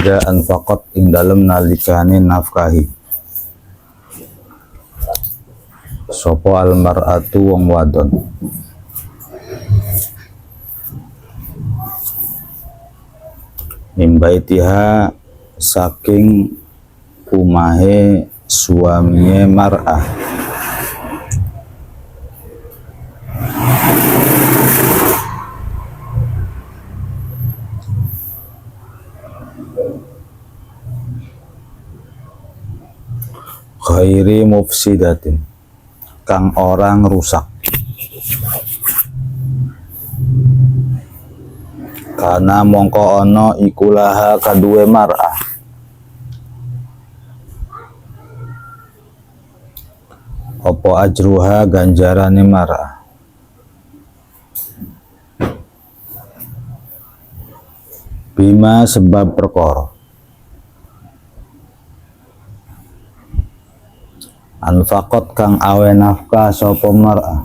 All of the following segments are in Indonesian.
Ida anfaqat ing dalem nalikane nafkahi sapa almar'atu wong wadon mimbaitiha saking umahe suamiye mar'ah ghairi mufsidatin kang orang rusak karena mongko ono ikulaha kaduwe mar'ah opo ajruha ganjarane mar'ah bima sebab perkara anfaqat kang awe nafkah sapa mar'ah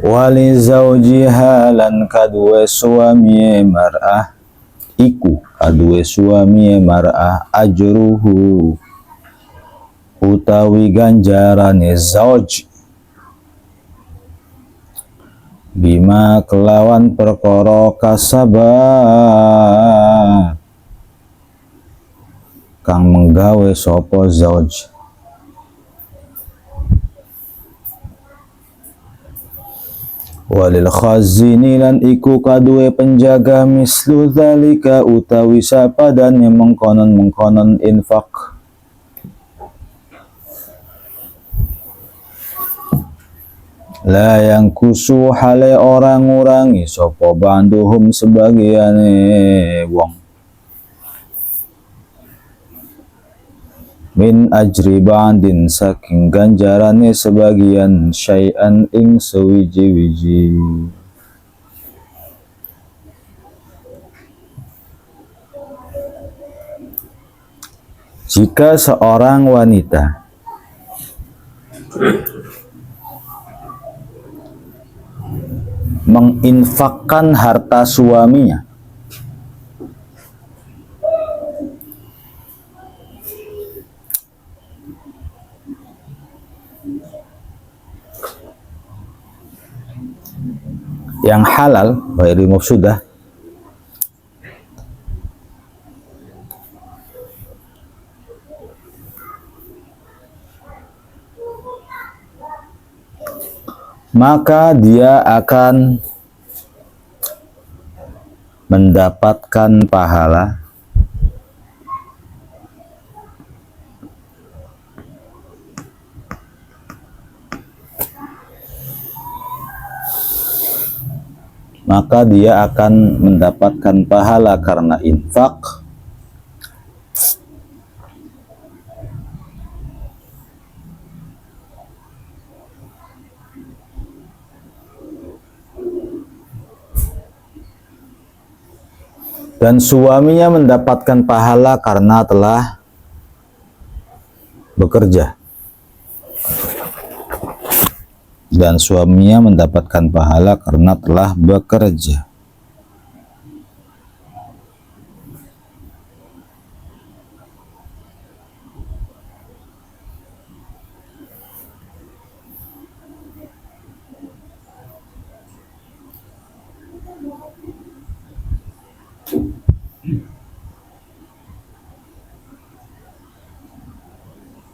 wali zaujiha lan kaduwe suami mar'ah iku kaduwe suami mar'ah ajruhu utawi ganjarane zauj bima kelawan perkara kasabat kang menggawe sapa zauj walil khazini lan iku kaduwe penjaga mislu dzalika utawi sapadane mengkonon infak la yang kusu hale orang-orangi sapa banduhum sebagiane wong min ajri ba'din saking ganjarane sebagian syai'an ing sewiji-wiji jika seorang wanita menginfakkan harta suaminya yang halal, ghairi mufsudah, maka dia akan mendapatkan pahala karena infak dan suaminya mendapatkan pahala karena telah bekerja. Dan suaminya mendapatkan pahala karena telah bekerja.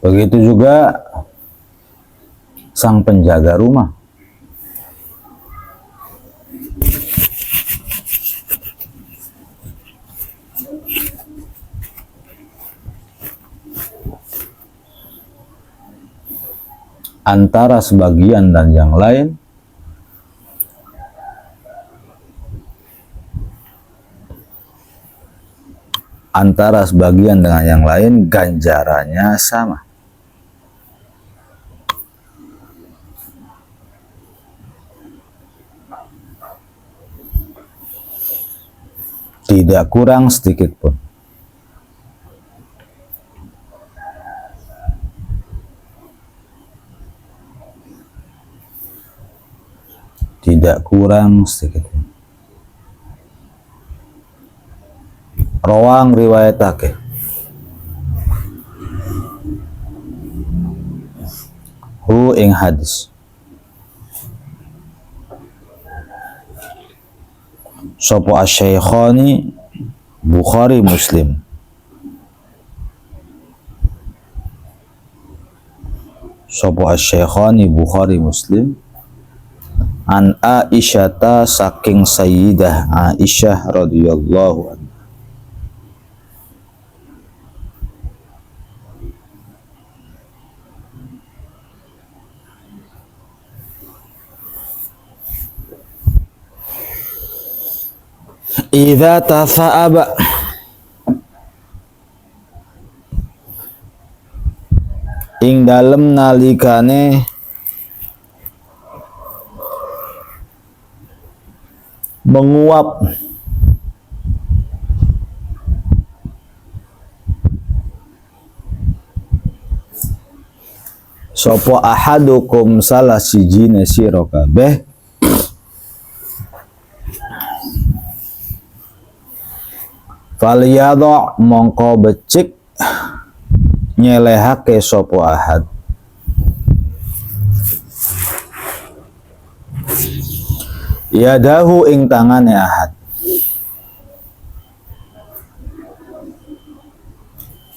Begitu juga sang penjaga rumah. Antara sebagian dan yang lain ganjarannya sama. Tidak kurang sedikit pun. tidak kurang sedikit. Rawang riwayatake hu ing hadis sopo asy-syaikhani Bukhari Muslim. Sopo asy-syaikhani Bukhari Muslim an Aisyata saking Sayyidah Aisyah radhiyallahu anha. Idza tasa'aba ing dalem nalikane menguap sapa ahadukum salah sijine sira kabeh faliyadha mongko becik nyelehake sapa ahad yadahu ing tangane ahad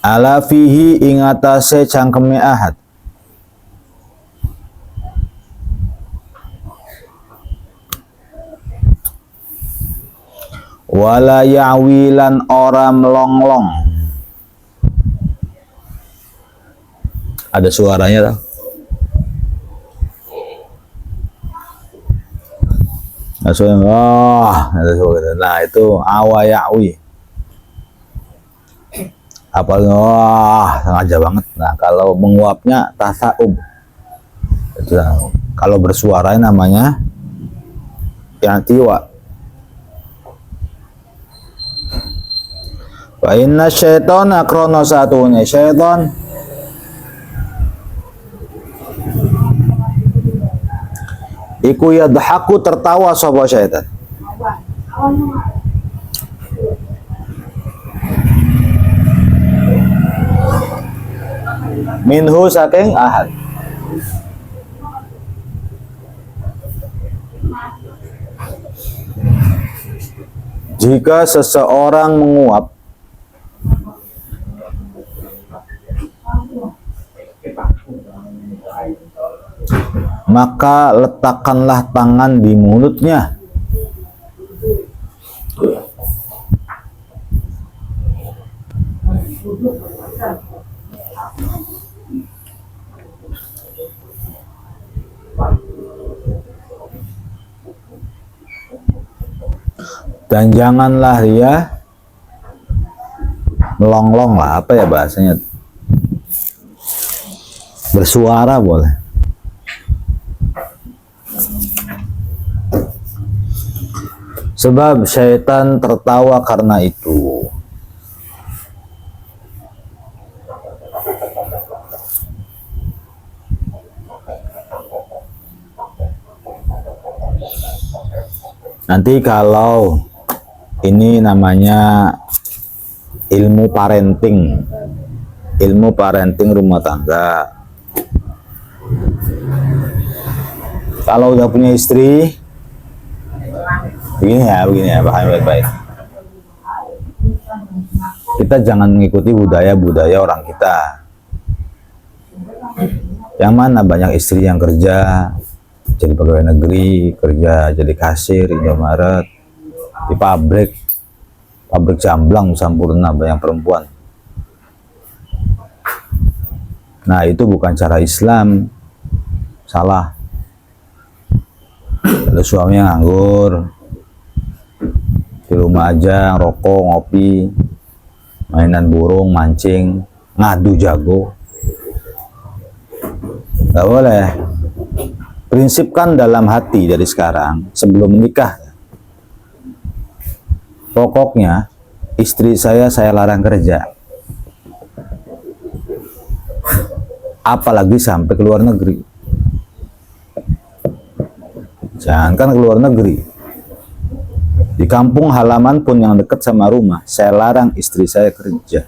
ala fihi ing atase cangkeme ahad wala yawilan ora melonglong. Ada suaranya tau? Ada suara. Nah itu awayawi. Apalagi sengaja banget. Nah kalau menguapnya tasaub. Kalau bersuara namanya yang tiwa. Wa inna syaitana krono satune syaitan iku yadhaku tertawa sapa syaitan minhu saking ahad jika seseorang menguap maka letakkanlah tangan di mulutnya dan janganlah dia melonglong lah, apa ya bahasanya, bersuara boleh. Sebab syaitan tertawa karena itu. Nanti kalau ini namanya ilmu parenting rumah tangga. Kalau udah punya istri, begini ya, paham baik-baik. Kita jangan mengikuti budaya orang kita. Yang mana banyak istri yang kerja, jadi pegawai negeri, kerja jadi kasir, Indomaret, di pabrik Jamblang, Sampurna, banyak perempuan. Nah itu bukan cara Islam, salah. Lalu suaminya nganggur, di rumah aja, rokok, ngopi, mainan burung, mancing, ngadu jago. Gak boleh. Prinsipkan dalam hati dari sekarang, sebelum menikah. Pokoknya, istri saya larang kerja. Apalagi sampai ke luar negeri. Jangankan ke luar negeri, di kampung halaman pun yang dekat sama rumah, saya larang istri saya kerja.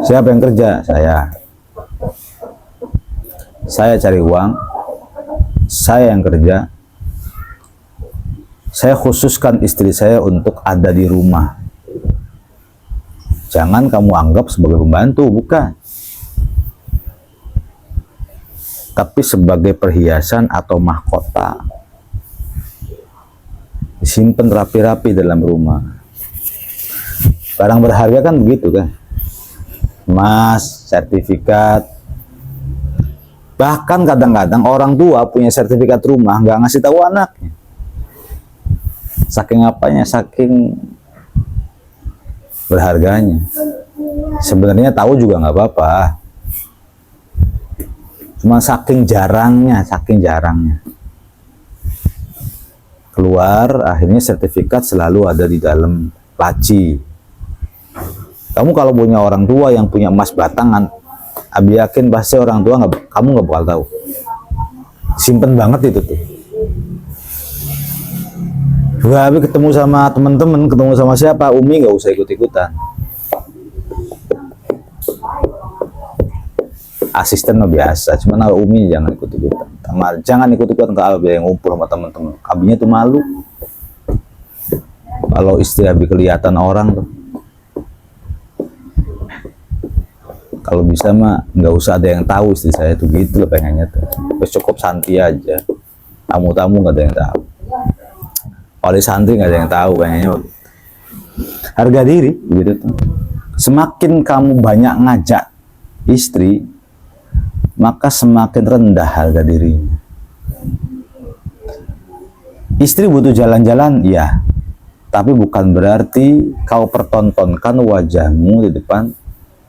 Siapa yang kerja? Saya cari uang, saya yang kerja. Saya khususkan istri saya untuk ada di rumah. Jangan kamu anggap sebagai pembantu, bukan. Tapi sebagai perhiasan atau mahkota. Disimpan rapi-rapi dalam rumah. Barang berharga kan begitu kan. Emas, sertifikat. Bahkan kadang-kadang orang tua punya sertifikat rumah nggak ngasih tahu anaknya. Saking apanya, saking berharganya. Sebenarnya tahu juga nggak apa-apa. Cuma saking jarangnya. Keluar, akhirnya sertifikat selalu ada di dalam laci. Kamu kalau punya orang tua yang punya emas batangan, Abi yakin pasti orang tua kamu nggak bakal tahu. Simpen banget itu tuh. Juga Abi ketemu sama teman-teman, ketemu sama siapa, Umi nggak usah ikut-ikutan. Asisten mah biasa, cuman kalau Umi jangan ikut-ikutan. Jangan ikut-ikutan kalau Abi yang ngumpul sama teman-teman. Abinya tuh malu. Kalau istri Abi kelihatan orang tuh. Kalau bisa mah nggak usah ada yang tahu istri saya tuh gitu loh pengennya tuh. Terus cukup santai aja. Tamu-tamu nggak ada yang tahu. Oleh santri nggak ada yang tahu kayaknya. Harga diri gitu tuh. Semakin kamu banyak ngajak istri, maka semakin rendah harga dirinya. Istri butuh jalan-jalan, ya. Tapi bukan berarti kau pertontonkan wajahmu di depan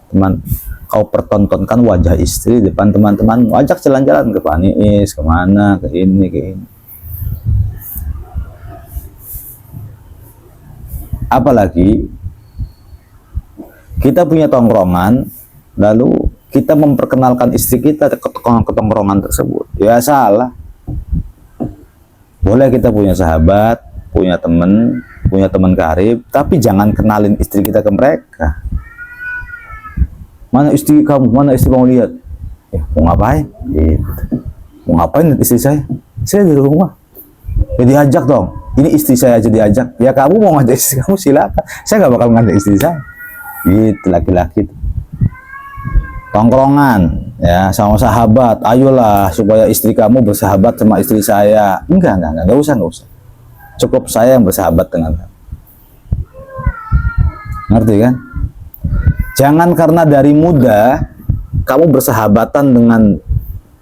teman. Kau pertontonkan wajah istri di depan teman-temanmu. Ajak jalan-jalan ke Paniis, kemana, ke ini, ke ini. Apalagi kita punya tongkrongan, lalu kita memperkenalkan istri kita ke tongkrongan tersebut. Ya salah. Boleh kita punya sahabat, punya teman karib, tapi jangan kenalin istri kita ke mereka. Mana istri kamu lihat? Mau ngapain? Gitu. Mau ngapain istri saya? Saya di rumah. Jadi ajak dong. Ini istri saya aja diajak. Ya kamu mau ngajak istri kamu silakan. Saya nggak bakal ngajak istri saya. Gitu laki-laki. Tongkrongan, ya sama sahabat. Ayolah supaya istri kamu bersahabat sama istri saya. Enggak usah. Cukup saya yang bersahabat dengan kamu. Ngerti kan? Jangan karena dari muda kamu bersahabatan dengan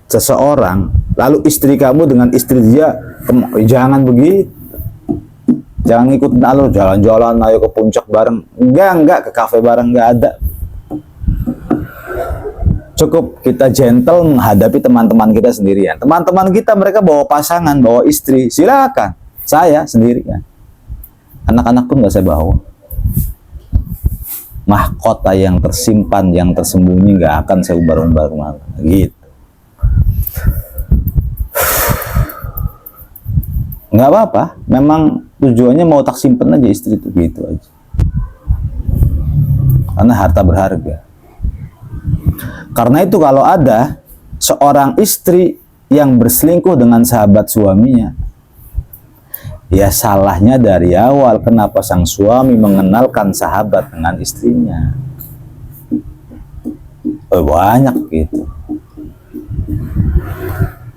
seseorang, lalu istri kamu dengan istri dia, jangan begitu. Jangan ikut alur jalan-jalan, ayo ke puncak bareng. Enggak ke kafe bareng, enggak ada. Cukup kita gentle menghadapi teman-teman kita sendirian. Teman-teman kita mereka bawa pasangan, bawa istri, silakan. Saya sendirian. Anak-anak pun nggak saya bawa. Mahkota yang tersimpan, yang tersembunyi nggak akan saya umbar-umbar kemana. Gitu. Nggak apa-apa, memang tujuannya mau tak simpen aja istri itu, gitu aja. Karena harta berharga. Karena itu kalau ada seorang istri yang berselingkuh dengan sahabat suaminya, ya salahnya dari awal kenapa sang suami mengenalkan sahabat dengan istrinya. Banyak gitu.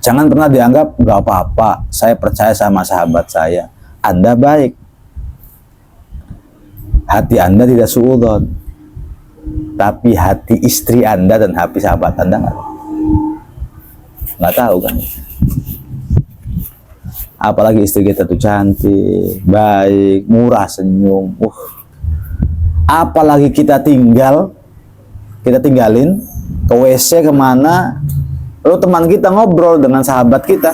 Jangan pernah dianggap nggak apa-apa, saya percaya sama sahabat saya. Anda baik, hati Anda tidak suudzon, tapi hati istri Anda dan hati sahabat Anda nggak tahu kan. Apalagi istri kita tuh cantik, baik, murah senyum. Apalagi kita tinggalin ke WC kemana, lalu teman kita ngobrol dengan sahabat kita,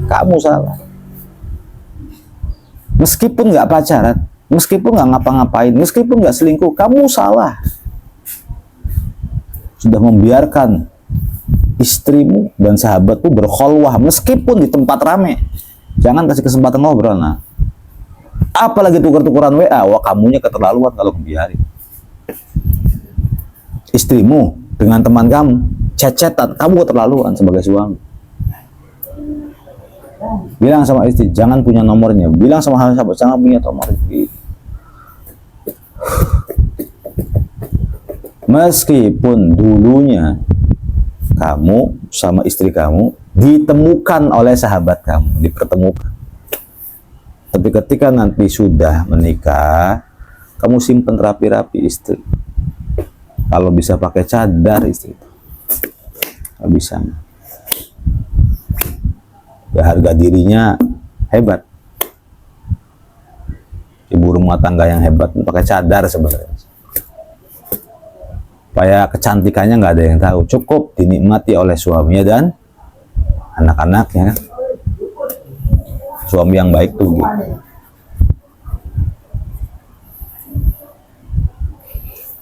kamu salah. Meskipun nggak pacaran, meskipun nggak ngapa-ngapain, meskipun nggak selingkuh, kamu salah. Sudah membiarkan istrimu dan sahabatmu berkholwah meskipun di tempat rame. Jangan kasih kesempatan ngobrol. Nah, apalagi tukar-tukaran WA, wah kamunya keterlaluan kalau biarin. Istrimu dengan teman kamu chat-chatan, kamu keterlaluan sebagai suami. Bilang sama istri, jangan punya nomornya. Bilang sama sahabat, jangan punya nomornya. Meskipun dulunya kamu sama istri kamu ditemukan oleh sahabat kamu, dipertemukan. Tapi ketika nanti sudah menikah, kamu simpen rapi-rapi istri. Kalau bisa pakai cadar istri. Kalau bisa. Ya harga dirinya hebat. Ibu rumah tangga yang hebat pakai cadar sebenarnya. Supaya kecantikannya nggak ada yang tahu, cukup dinikmati oleh suaminya dan anak-anaknya. Suami yang baik tuh gitu.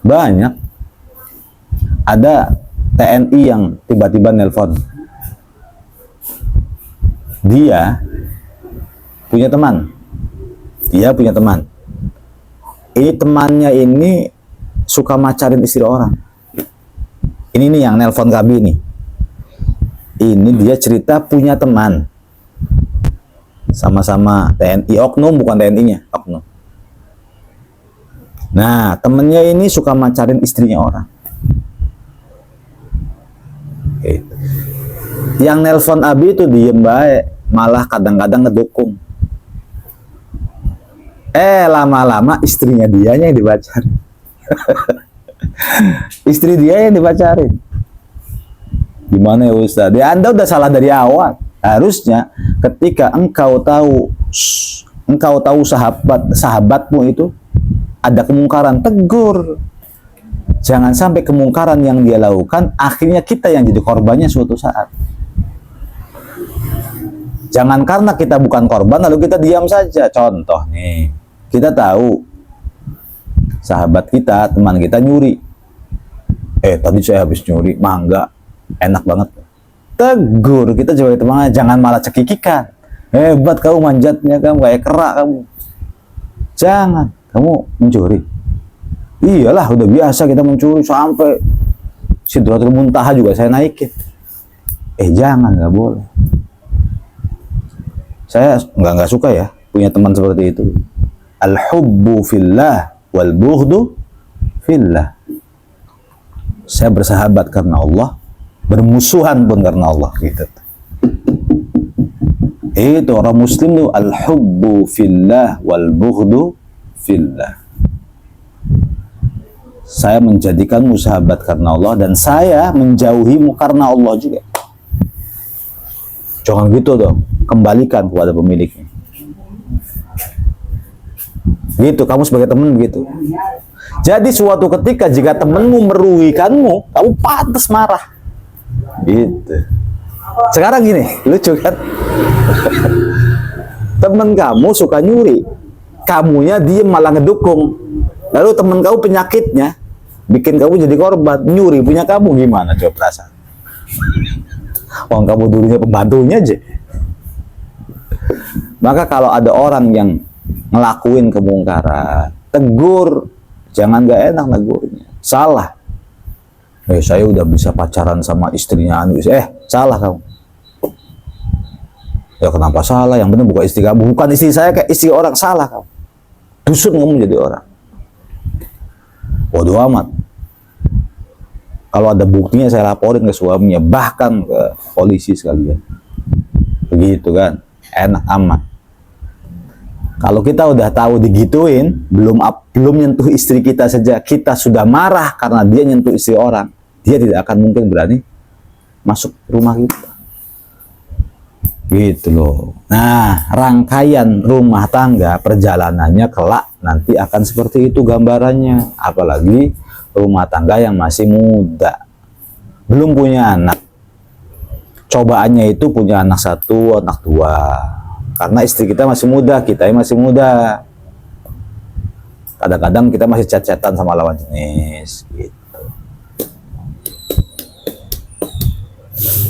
Banyak ada TNI yang tiba-tiba nelpon, dia punya teman, ini temannya ini suka macarin istri orang. Ini nih yang nelpon kami nih. Ini dia cerita punya teman. Sama-sama TNI, oknum bukan TNI-nya, oknum. Nah, temennya ini suka macarin istrinya orang. Gitu. Yang nelpon Abi itu diem baik, malah kadang-kadang ngedukung. Lama-lama istrinya dianya yang dibacarin. Istri dia yang dipacarin. Gimana ya Ustaz? Ya Anda udah salah dari awal. Harusnya ketika engkau tahu sahabatmu itu ada kemungkaran, tegur. Jangan sampai kemungkaran yang dia lakukan akhirnya kita yang jadi korbannya suatu saat. Jangan karena kita bukan korban lalu kita diam saja. Contoh nih, kita tahu sahabat kita, teman kita nyuri. Tadi saya habis nyuri, mangga, enak banget. Tegur, kita sebagai teman, jangan malah cekikikan. Hebat kamu manjatnya, kamu kayak kerak kamu. Jangan, kamu mencuri. Iyalah, udah biasa kita mencuri sampai Sidratul Muntaha juga saya naikin. Jangan, nggak boleh. Saya nggak suka ya punya teman seperti itu. Al-hubbu fillah wal bughdu fillah. Saya bersahabat karena Allah, bermusuhan pun karena Allah gitu. Itu orang muslim tuh al-hubbu fillah wal bughdu fillah. Saya menjadikanmu sahabat karena Allah dan saya menjauhimu karena Allah juga. Jangan gitu dong, kembalikan kepada pemiliknya. Gitu, kamu sebagai teman begitu. Jadi suatu ketika jika temanmu merugikanmu, kamu pantas marah. Gitu. Sekarang gini, lucu kan? Teman kamu suka nyuri, kamunya diem malah ngedukung. Lalu teman kamu penyakitnya bikin kamu jadi korban, nyuri punya kamu, gimana coba perasaan? Wong kamu dulunya pembantunya aja. Maka kalau ada orang yang ngelakuin kemungkaran, tegur, jangan gak enak negurnya. Salah. Saya udah bisa pacaran sama istrinya anu. Salah kamu. Ya kenapa salah? Yang benar bukan istri kamu, bukan istri saya, kayak istri orang. Salah kamu. Dusun kamu jadi orang. Bodoh amat. Kalau ada buktinya saya laporin ke suaminya, bahkan ke polisi sekalian. Begitu kan, enak amat. Kalau kita udah tahu digituin, belum nyentuh istri kita saja, kita sudah marah karena dia nyentuh istri orang, dia tidak akan mungkin berani masuk rumah kita. Gitu loh. Nah, rangkaian rumah tangga, perjalanannya kelak nanti akan seperti itu gambarannya. Apalagi rumah tangga yang masih muda, belum punya anak. Cobaannya itu punya anak 1, anak 2. Karena istri kita masih muda, kita masih muda. Kadang-kadang kita masih chat-chatan sama lawan jenis gitu.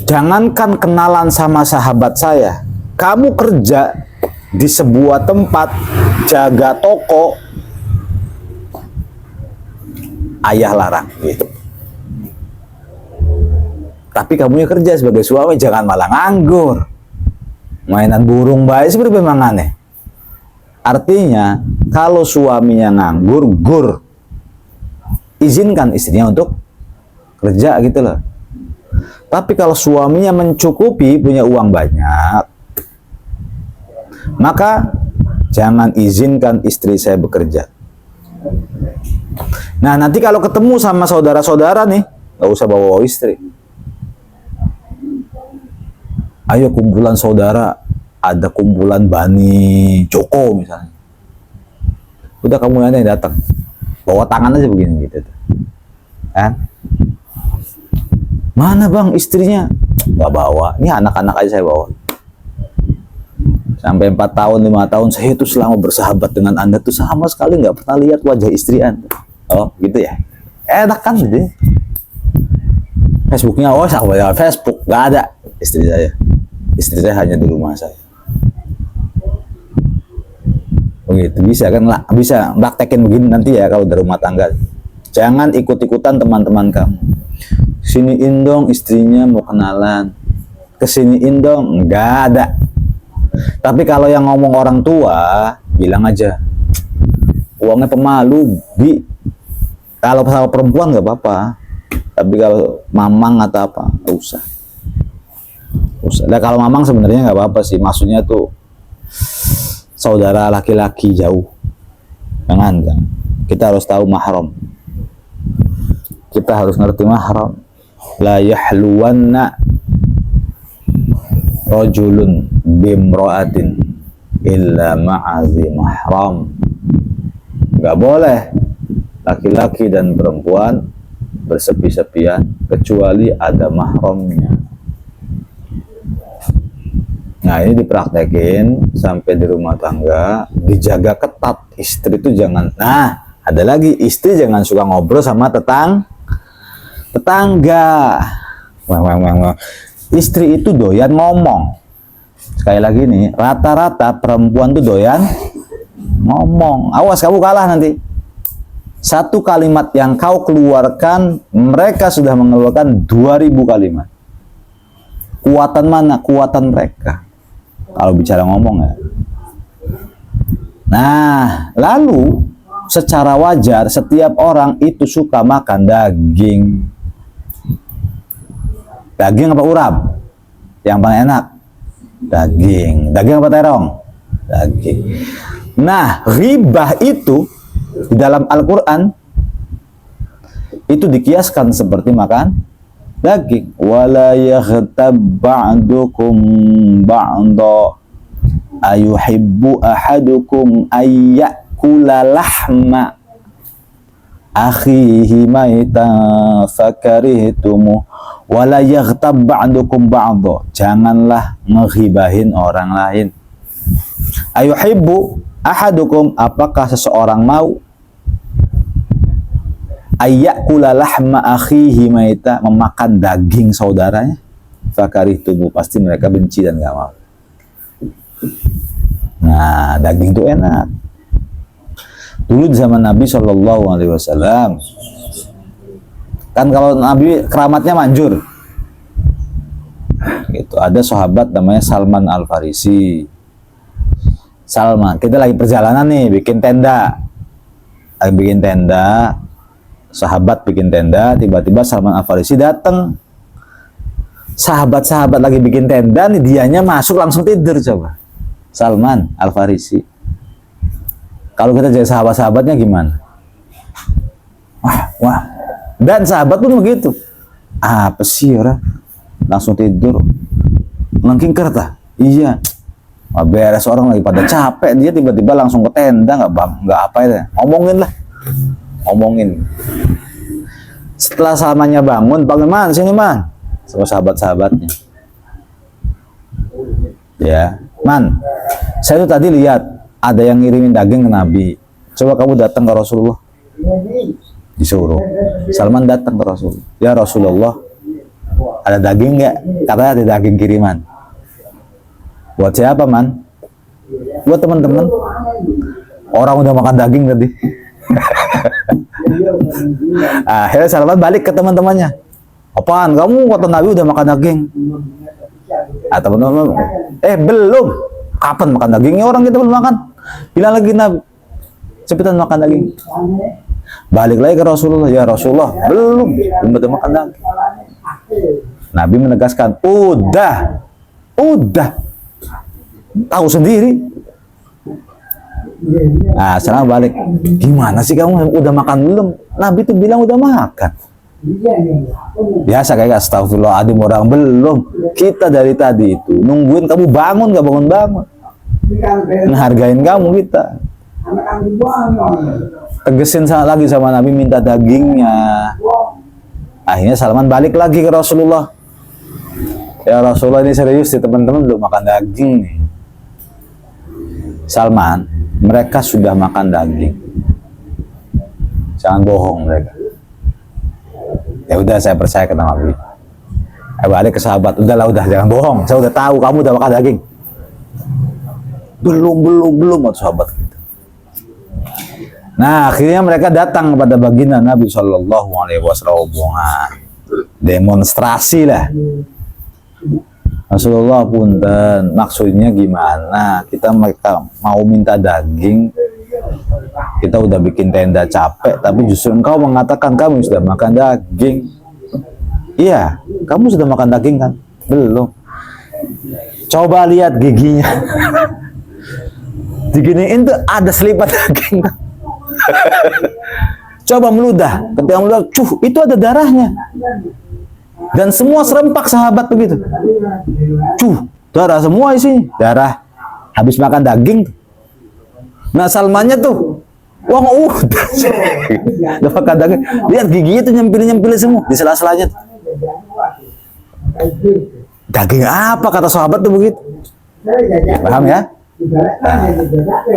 Jangankan kenalan sama sahabat saya, kamu kerja di sebuah tempat, jaga toko, ayah larang gitu. Tapi kamu yang kerja sebagai suami jangan malah nganggur, mainan burung baik seperti memang aneh. Artinya kalau suaminya nganggur, izinkan istrinya untuk kerja gitu loh. Tapi kalau suaminya mencukupi, punya uang banyak, maka jangan izinkan istri saya bekerja. Nah, nanti kalau ketemu sama saudara-saudara nih, nggak usah bawa istri. Ayo kumpulan saudara, ada kumpulan Bani Joko misalnya. Udah kamu yang datang, bawa tangan aja begini gitu, kan? Mana bang istrinya? Nggak bawa. Ini anak-anak aja saya bawa. Sampai 4 tahun, 5 tahun saya itu selama bersahabat dengan Anda tuh sama sekali nggak pernah lihat wajah istri Anda. Oh gitu ya? Enak kan gitu. Facebooknya, oh saya Facebook, nggak ada istri saya. Istri saya hanya di rumah saya. Begitu bisa kan lah, bisa praktekin begini nanti ya kalau dari rumah tangga. Jangan ikut-ikutan teman-teman kamu. Siniin dong istrinya mau kenalan. Kesiniin dong, nggak ada. Tapi kalau yang ngomong orang tua, bilang aja, uangnya pemalu, Bi. Kalau sama perempuan nggak apa-apa. Tapi kalau mamang atau apa, nggak usah. Nah, kalau mamang sebenarnya nggak apa-apa sih. Maksudnya tuh saudara laki-laki jauh. Jangan. Kita harus tahu mahram. Kita harus ngerti mahram. La yahluwanna rajulun bimra'atin illa ma'azi mahram. Nggak boleh laki-laki dan perempuan bersepi-sepian kecuali ada mahramnya. Nah, ini dipraktekin sampai di rumah tangga, dijaga ketat. Istri itu jangan, nah ada lagi, istri jangan suka ngobrol sama tetangga. Istri itu doyan ngomong. Sekali lagi nih, rata-rata perempuan tuh doyan ngomong. Awas kamu kalah nanti. Satu kalimat yang kau keluarkan, mereka sudah mengeluarkan 2000 kalimat. Kuatan mana? Kuatan mereka. Kalau bicara ngomong ya. Nah, lalu secara wajar setiap orang itu suka makan daging. Daging apa urap? Yang paling enak? Daging. Daging apa terong? Daging. Nah, ribah itu di dalam Al-Quran itu dikiaskan seperti makan daging. Wala yaghtab ba'dukum ba'da ayuhibbu ahadukum ayyakula lahma akhihi maitan fakarihtumu wala yaghtab ba'dukum ba'da. Janganlah ngeghibahin orang lain. Ayuhibbu ahadukum, apakah seseorang mau ayyakula lahma akhihi maita, memakan daging saudaranya? Fakarihtumu, pasti mereka benci dan gak mau. Nah, daging itu enak. Dulu di zaman Nabi SAW, kan kalau Nabi keramatnya manjur. Gitu. Ada sahabat namanya Salman Al-Farisi. Salman, kita lagi perjalanan nih, bikin tenda. Lagi bikin tenda, sahabat bikin tenda, tiba-tiba Salman Al-Farisi datang. Sahabat-sahabat lagi bikin tenda nih, dianya masuk langsung tidur coba. Salman Al-Farisi. Kalau kita jadi sahabat-sahabatnya gimana? Wah. Dan sahabat pun begitu. Apa sih orang? Langsung tidur. Langking kerta? Iya. Beres, orang lagi pada capek, dia tiba-tiba langsung ke tenda, nggak apa ya, ngomongin. Setelah Salmannya bangun, panggil man, sini man, sama sahabat-sahabatnya. Ya, man, saya tuh tadi lihat ada yang ngirimin daging ke Nabi. Coba kamu datang ke Rasulullah. Disuruh. Salman datang ke Rasul. Ya Rasulullah, Ada daging nggak? Katanya ada daging kiriman. Buat siapa, Man? Buat teman-teman. Orang udah makan daging tadi. Akhirnya Salman balik ke teman-temannya. Apaan? Kamu kata Nabi udah makan daging? Teman-teman, belum. Kapan makan dagingnya? Orang kita belum makan. Bilang lagi Nabi, cepetan makan daging. Balik lagi ke Rasulullah. Ya Rasulullah, belum udah makan daging. Nabi menegaskan, udah. Tahu sendiri. Sekarang balik. Gimana sih kamu udah makan belum? Nabi tuh bilang udah makan. Biasa kayak astagfirullahaladzim, orang belum. Kita dari tadi itu nungguin kamu bangun, gak bangun-bangun. Ngehargain kamu kita. Tegesin lagi sama Nabi, minta dagingnya. Akhirnya Salman balik lagi ke Rasulullah. Ya Rasulullah, ini serius sih, teman-teman belum makan daging nih. Salman, mereka sudah makan daging. Jangan bohong mereka. Ya udah, saya percaya ke Nabi. Balik ke sahabat, udah jangan bohong. Saya udah tahu kamu udah makan daging. Belum atau sahabat kita. Nah, akhirnya mereka datang kepada baginda Nabi Shallallahu Alaihi Wasallam. Demonstrasi lah. Rasulullah punten, maksudnya gimana? Kita mereka mau minta daging, kita udah bikin tenda capek, tapi justru engkau mengatakan kamu sudah makan daging. Iya, kamu sudah makan daging kan? Belum. Coba lihat giginya. Diginiin tuh ada selipat daging. Coba meludah, ketika meludah, itu ada darahnya. Dan semua serempak sahabat begitu. Darah semua isinya. Darah. Habis makan daging. Nah, Salmannya tuh, wah udah makan daging. Lihat giginya tuh nyempil semua di sela-selanya. Daging apa kata sahabat tuh begitu? Paham ya?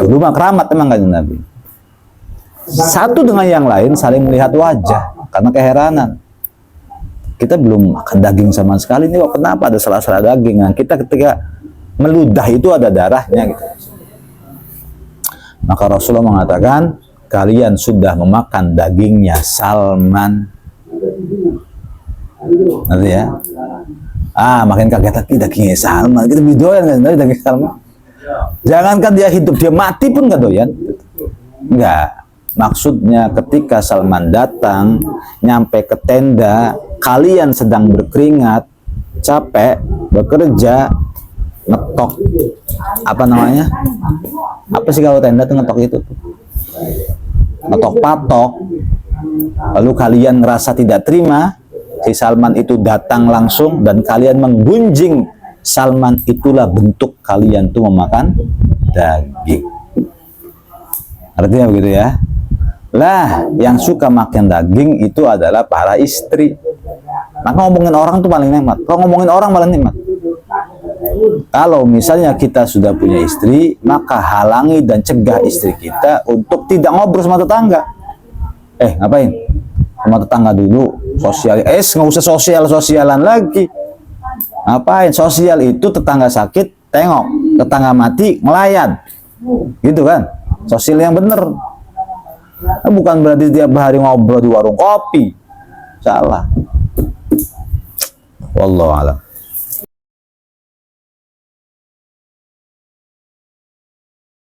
Dulu mah keramat emang kan Nabi. Satu dengan yang lain saling melihat wajah karena keheranan. Kita belum makan daging sama sekali nih, kenapa ada sela-sela daging? Nah, kita ketika meludah itu ada darahnya gitu. Maka Rasulullah mengatakan, kalian sudah memakan dagingnya Salman. Nanti ya. Makin kaget lagi dagingnya Salman. Kita doyan kan daging Salman. Jangankan dia hidup, dia mati pun nggak doyan. Enggak. Maksudnya ketika Salman datang, nyampe ke tenda, kalian sedang berkeringat, capek, bekerja, ngetok, apa namanya? Apa sih kalau tenda tuh ngetok itu? Ngetok patok. Lalu kalian ngerasa tidak terima, si Salman itu datang langsung dan kalian menggunjing Salman, itulah bentuk kalian tuh memakan daging. Artinya begitu ya. Lah, yang suka makan daging itu adalah para istri. Maka ngomongin orang tuh paling nikmat. Kalau ngomongin orang paling nikmat. Kalau misalnya kita sudah punya istri, maka halangi dan cegah istri kita untuk tidak ngobrol sama tetangga. Ngapain? Sama tetangga dulu. Sosial. Nggak usah sosialan lagi. Ngapain? Sosial itu tetangga sakit, tengok. Tetangga mati, ngelayan. Gitu kan? Sosial yang bener. Bukan berarti tiap hari ngobrol di warung kopi. Salah. Wallahu a'lam.